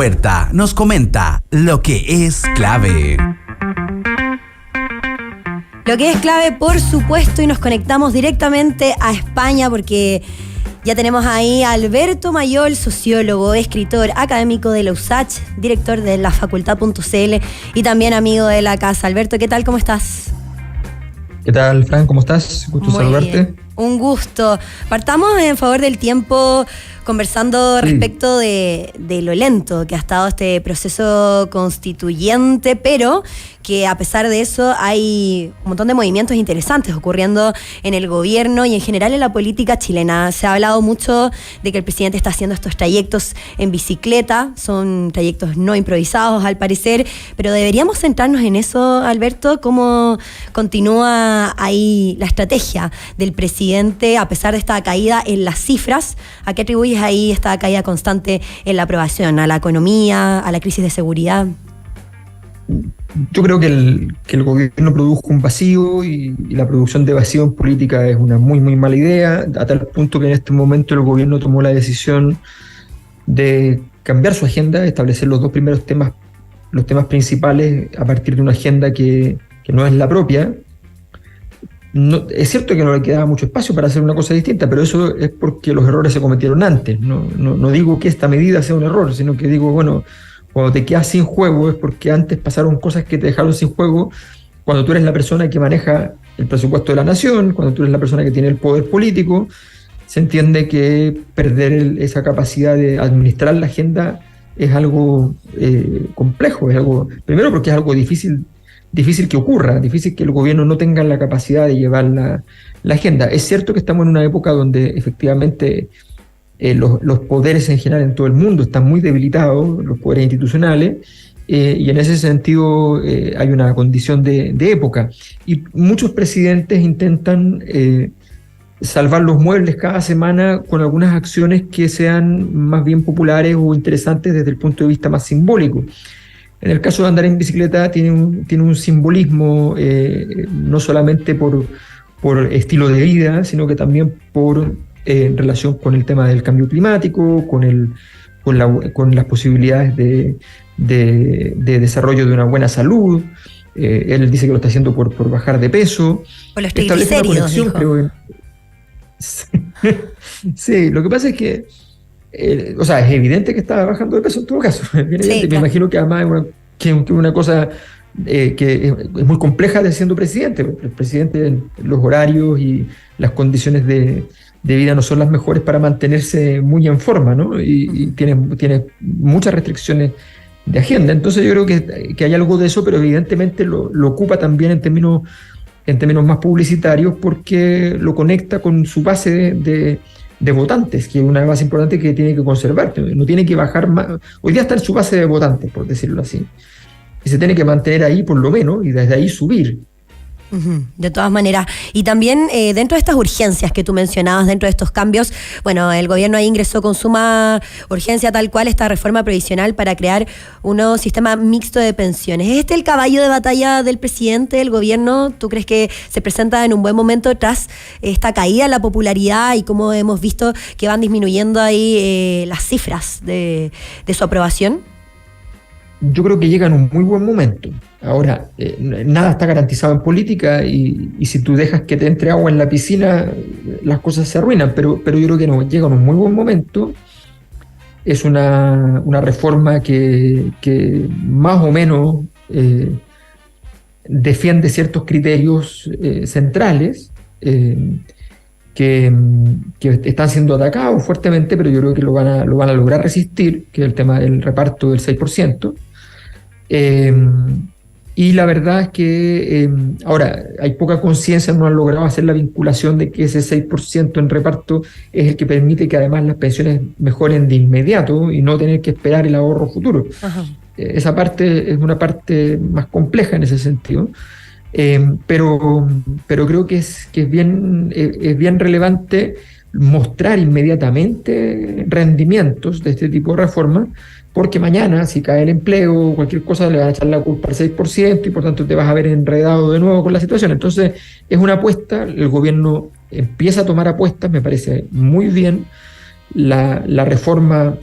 Huerta nos comenta lo que es clave. Lo que es clave, por supuesto, y nos conectamos directamente a España porque ya tenemos ahí a Alberto Mayol, sociólogo, escritor, académico de la USACH, director de la facultad.cl y también amigo de la casa. Alberto, ¿qué tal? ¿Cómo estás? ¿Qué tal, Fran? ¿Cómo estás? Gusto saludarte. Bien. Un gusto. Partamos en favor del tiempo conversando respecto de lo lento que ha estado este proceso constituyente, pero que a pesar de eso hay un montón de movimientos interesantes ocurriendo en el gobierno y en general en la política chilena. Se ha hablado mucho de que el presidente está haciendo estos trayectos en bicicleta, son trayectos no improvisados al parecer, pero deberíamos centrarnos en eso, Alberto. ¿Cómo continúa ahí la estrategia del presidente a pesar de esta caída en las cifras? ¿A qué atribuyes ahí esta caída constante en la aprobación? ¿A la economía, a la crisis de seguridad? Yo creo que el gobierno produjo un vacío y la producción de vacío en política es una muy, muy mala idea, a tal punto que en este momento el gobierno tomó la decisión de cambiar su agenda, establecer los dos primeros temas, los temas principales a partir de una agenda que no es la propia. No, es cierto que no le quedaba mucho espacio para hacer una cosa distinta, pero eso es porque los errores se cometieron antes. No digo que esta medida sea un error, sino que digo, bueno, cuando te quedas sin juego es porque antes pasaron cosas que te dejaron sin juego. Cuando tú eres la persona que maneja el presupuesto de la nación, cuando tú eres la persona que tiene el poder político, se entiende que perder esa capacidad de administrar la agenda es algo complejo, es algo, primero porque es algo difícil que ocurra, difícil que el gobierno no tenga la capacidad de llevar la agenda. Es cierto que estamos en una época donde efectivamente los poderes en general en todo el mundo están muy debilitados, los poderes institucionales, y en ese sentido hay una condición de época. Y muchos presidentes intentan salvar los muebles cada semana con algunas acciones que sean más bien populares o interesantes desde el punto de vista más simbólico. En el caso de andar en bicicleta tiene un simbolismo no solamente por estilo de vida, sino que también en relación con el tema del cambio climático, con las posibilidades de desarrollo de una buena salud. Él dice que lo está haciendo por bajar de peso. Por los triglicéridos, dijo. Creo. Sí, lo que pasa es que es evidente que está bajando de peso en todo caso. Sí, claro. Me imagino que además es una cosa que es muy compleja de siendo presidente. El presidente, los horarios y las condiciones de vida no son las mejores para mantenerse muy en forma, ¿no? Y tiene muchas restricciones de agenda. Entonces yo creo que hay algo de eso, pero evidentemente lo ocupa también en términos más publicitarios porque lo conecta con su base de votantes, que es una base importante que tiene que conservar, no tiene que bajar más. Hoy día está en su base de votantes, por decirlo así, y se tiene que mantener ahí por lo menos y desde ahí subir. De todas maneras, y también dentro de estas urgencias que tú mencionabas, dentro de estos cambios, bueno, el gobierno ahí ingresó con suma urgencia tal cual esta reforma previsional para crear un nuevo sistema mixto de pensiones. ¿Es este el caballo de batalla del presidente, del gobierno? ¿Tú crees que se presenta en un buen momento tras esta caída en la popularidad y cómo hemos visto que van disminuyendo ahí las cifras de su aprobación? Yo creo que llega en un muy buen momento. Ahora, nada está garantizado en política y si tú dejas que te entre agua en la piscina, las cosas se arruinan, pero yo creo que no, llega en un muy buen momento. Es una reforma que más o menos defiende ciertos criterios centrales que están siendo atacados fuertemente, pero yo creo que lo van a lograr resistir, que es el tema del reparto del 6%. Y la verdad es que ahora hay poca conciencia, no han logrado hacer la vinculación de que ese 6% en reparto es el que permite que además las pensiones mejoren de inmediato y no tener que esperar el ahorro futuro. Esa parte es una parte más compleja en ese sentido, pero creo que es bien relevante mostrar inmediatamente rendimientos de este tipo de reformas, porque mañana, si cae el empleo o cualquier cosa, le van a echar la culpa al 6% y por tanto te vas a ver enredado de nuevo con la situación. Entonces, es una apuesta, el gobierno empieza a tomar apuestas, me parece muy bien. La reforma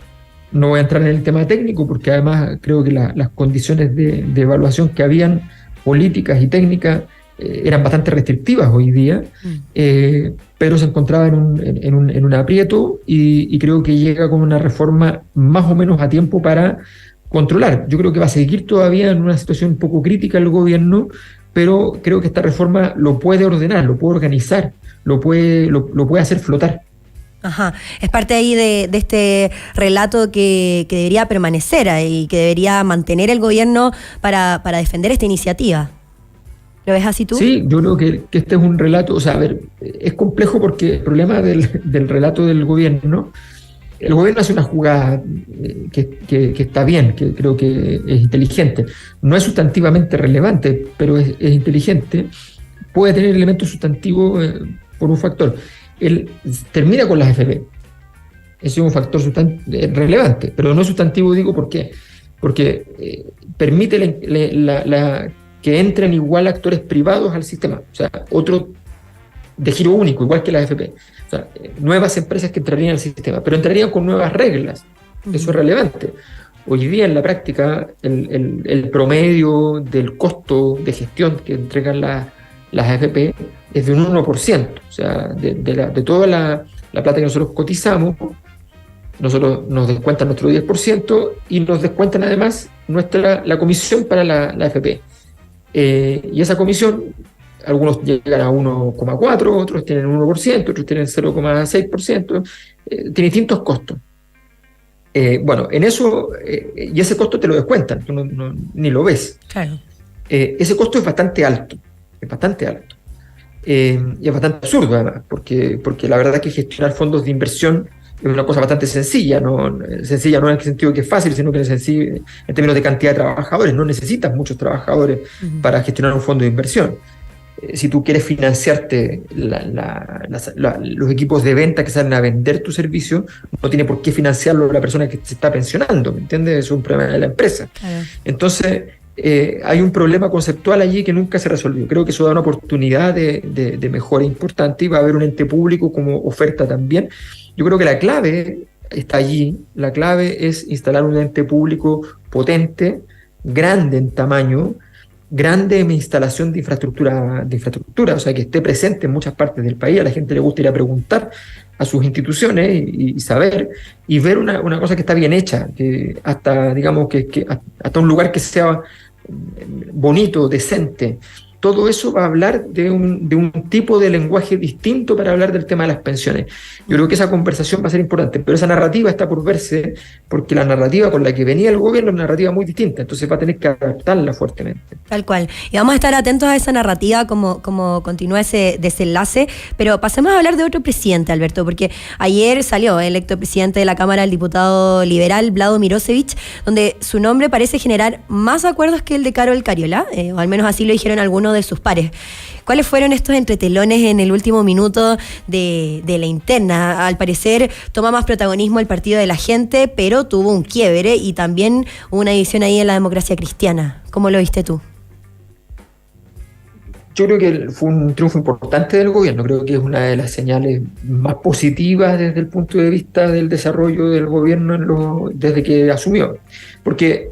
No voy a entrar en el tema técnico porque además creo que las condiciones de evaluación que habían, políticas y técnicas, eran bastante restrictivas hoy día, pero se encontraba en un aprieto y creo que llega con una reforma más o menos a tiempo para controlar. Yo creo que va a seguir todavía en una situación un poco crítica el gobierno, pero creo que esta reforma lo puede ordenar, lo puede organizar, lo puede hacer flotar. Ajá, es parte ahí de este relato que debería permanecer y que debería mantener el gobierno para defender esta iniciativa. ¿Lo ves así tú? Sí, yo creo que este es un relato, o sea, a ver, es complejo porque el problema del relato del gobierno, el gobierno hace una jugada que está bien, que creo que es inteligente, no es sustantivamente relevante, pero es inteligente, puede tener elementos sustantivos por un factor. Él termina con las FP. Ese es un factor relevante, pero no sustantivo, digo, ¿por qué? Porque permite que entren igual actores privados al sistema, o sea, otro de giro único, igual que las FP. O sea, nuevas empresas que entrarían al sistema, pero entrarían con nuevas reglas. Eso es relevante. Hoy día, en la práctica, el promedio del costo de gestión que entregan las AFP es de un 1%, o sea, de toda la plata que nosotros cotizamos, nosotros nos descuentan nuestro 10% y nos descuentan además la comisión para la AFP. Y esa comisión, algunos llegan a 1,4%, otros tienen 1%, otros tienen 0,6%, tiene distintos costos. Bueno, en eso, y ese costo te lo descuentan, tú ni lo ves. Claro. Ese costo es bastante alto. Y es bastante absurdo además, porque la verdad es que gestionar fondos de inversión es una cosa bastante sencilla, sencilla no en el sentido que es fácil, sino que es sencillo en términos de cantidad de trabajadores. No necesitas muchos trabajadores para gestionar un fondo de inversión. Si tú quieres financiarte los equipos de venta que salen a vender tu servicio, no tiene por qué financiarlo la persona que se está pensionando, ¿me entiendes? Es un problema de la empresa. Claro. Entonces, hay un problema conceptual allí que nunca se resolvió. Creo que eso da una oportunidad de mejora importante y va a haber un ente público como oferta también. Yo creo que la clave está allí. La clave es instalar un ente público potente, grande en tamaño, grande en instalación de infraestructura, o sea, que esté presente en muchas partes del país. A la gente le gusta ir a preguntar a sus instituciones y saber y ver una cosa que está bien hecha, que hasta, digamos, que hasta un lugar que sea bonito, decente. Todo eso va a hablar de un tipo de lenguaje distinto para hablar del tema de las pensiones. Yo creo que esa conversación va a ser importante, pero esa narrativa está por verse, porque la narrativa con la que venía el gobierno es una narrativa muy distinta, entonces va a tener que adaptarla fuertemente. Tal cual. Y vamos a estar atentos a esa narrativa, como continúa ese desenlace, pero pasemos a hablar de otro presidente, Alberto, porque ayer salió electo presidente de la Cámara el diputado liberal Vlado Mirosevic, donde su nombre parece generar más acuerdos que el de Carol Cariola, o al menos así lo dijeron algunos de sus pares. ¿Cuáles fueron estos entretelones en el último minuto de la interna? Al parecer toma más protagonismo el Partido de la Gente, pero tuvo un quiebre y también una división ahí en la Democracia Cristiana. ¿Cómo lo viste tú? Yo creo que fue un triunfo importante del gobierno. Creo que es una de las señales más positivas desde el punto de vista del desarrollo del gobierno desde que asumió. Porque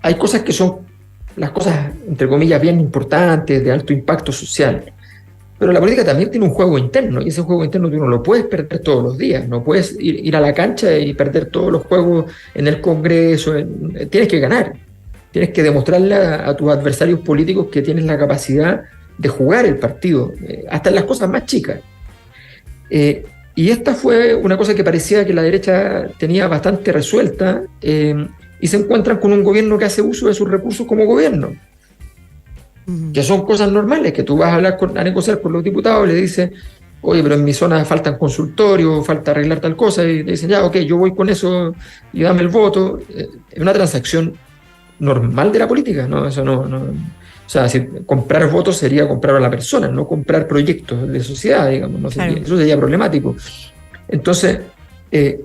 hay cosas que son las cosas, entre comillas, bien importantes, de alto impacto social. Pero la política también tiene un juego interno, y ese juego interno tú no lo puedes perder todos los días. No puedes ir a la cancha y perder todos los juegos en el Congreso. Tienes que ganar. Tienes que demostrarle a tus adversarios políticos que tienes la capacidad de jugar el partido, hasta en las cosas más chicas. Y esta fue una cosa que parecía que la derecha tenía bastante resuelta, y se encuentran con un gobierno que hace uso de sus recursos como gobierno, que son cosas normales, que tú vas a negociar con los diputados y le dices, oye, pero en mi zona faltan consultorios, falta arreglar tal cosa, y te dicen, ya, ok, yo voy con eso y dame el voto. Es una transacción normal de la política, ¿no? Eso no. O sea, si comprar votos sería comprar a la persona, no comprar proyectos de sociedad, digamos, no sería, claro. Eso sería problemático. Entonces,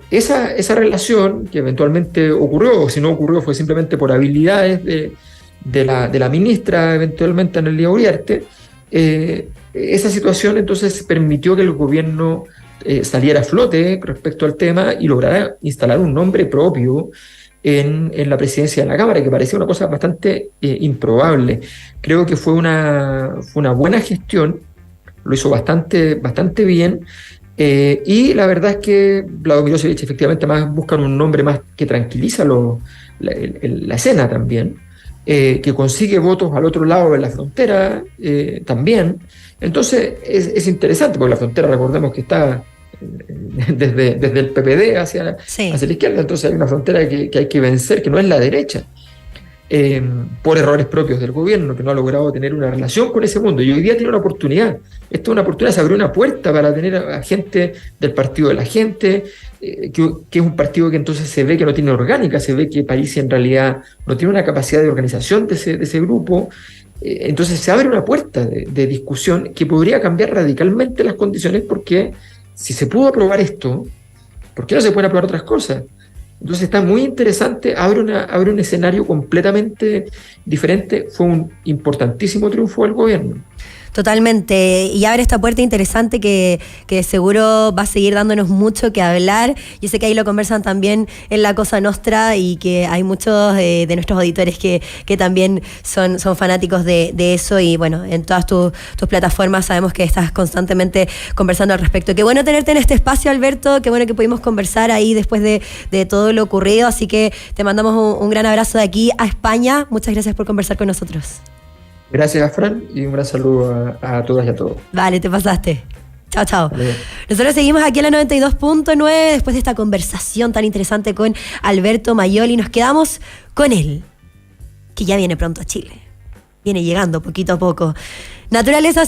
esa relación que eventualmente ocurrió, o si no ocurrió fue simplemente por habilidades de la ministra, eventualmente Analía Uriarte, esa situación entonces permitió que el gobierno saliera a flote respecto al tema y lograra instalar un nombre propio en la presidencia de la Cámara, que parecía una cosa bastante improbable. Creo que fue una buena gestión, lo hizo bastante bien, y la verdad es que Vlado Milosevic efectivamente más buscan un nombre más que tranquiliza la escena también, que consigue votos al otro lado de la frontera también. Entonces es interesante, porque la frontera, recordemos que está desde el PPD hacia la izquierda, entonces hay una frontera que hay que vencer, que no es la derecha, por errores propios del gobierno, que no ha logrado tener una relación con ese mundo, y hoy día tiene una oportunidad. Esto es una oportunidad, se abrió una puerta para tener a gente del Partido de la Gente, que es un partido que entonces se ve que no tiene orgánica, se ve que Parisi en realidad no tiene una capacidad de organización de ese grupo. Entonces se abre una puerta de discusión que podría cambiar radicalmente las condiciones, porque si se pudo aprobar esto, ¿por qué no se pueden aprobar otras cosas? Entonces está muy interesante, abre un escenario completamente diferente. Fue un importantísimo triunfo del gobierno. Totalmente, y abre esta puerta interesante que seguro va a seguir dándonos mucho que hablar. Yo sé que ahí lo conversan también en La Cosa Nostra, y que hay muchos de nuestros auditores que también son fanáticos de eso, y bueno, en todas tus plataformas sabemos que estás constantemente conversando al respecto. Qué bueno tenerte en este espacio, Alberto, qué bueno que pudimos conversar ahí después de todo lo ocurrido, así que te mandamos un gran abrazo de aquí a España. Muchas gracias por conversar con nosotros. Gracias, Fran, y un gran saludo a todas y a todos. Vale, te pasaste. Chao, chao. Vale. Nosotros seguimos aquí en la 92.9 después de esta conversación tan interesante con Alberto Mayol, y nos quedamos con él, que ya viene pronto a Chile. Viene llegando poquito a poco. Naturaleza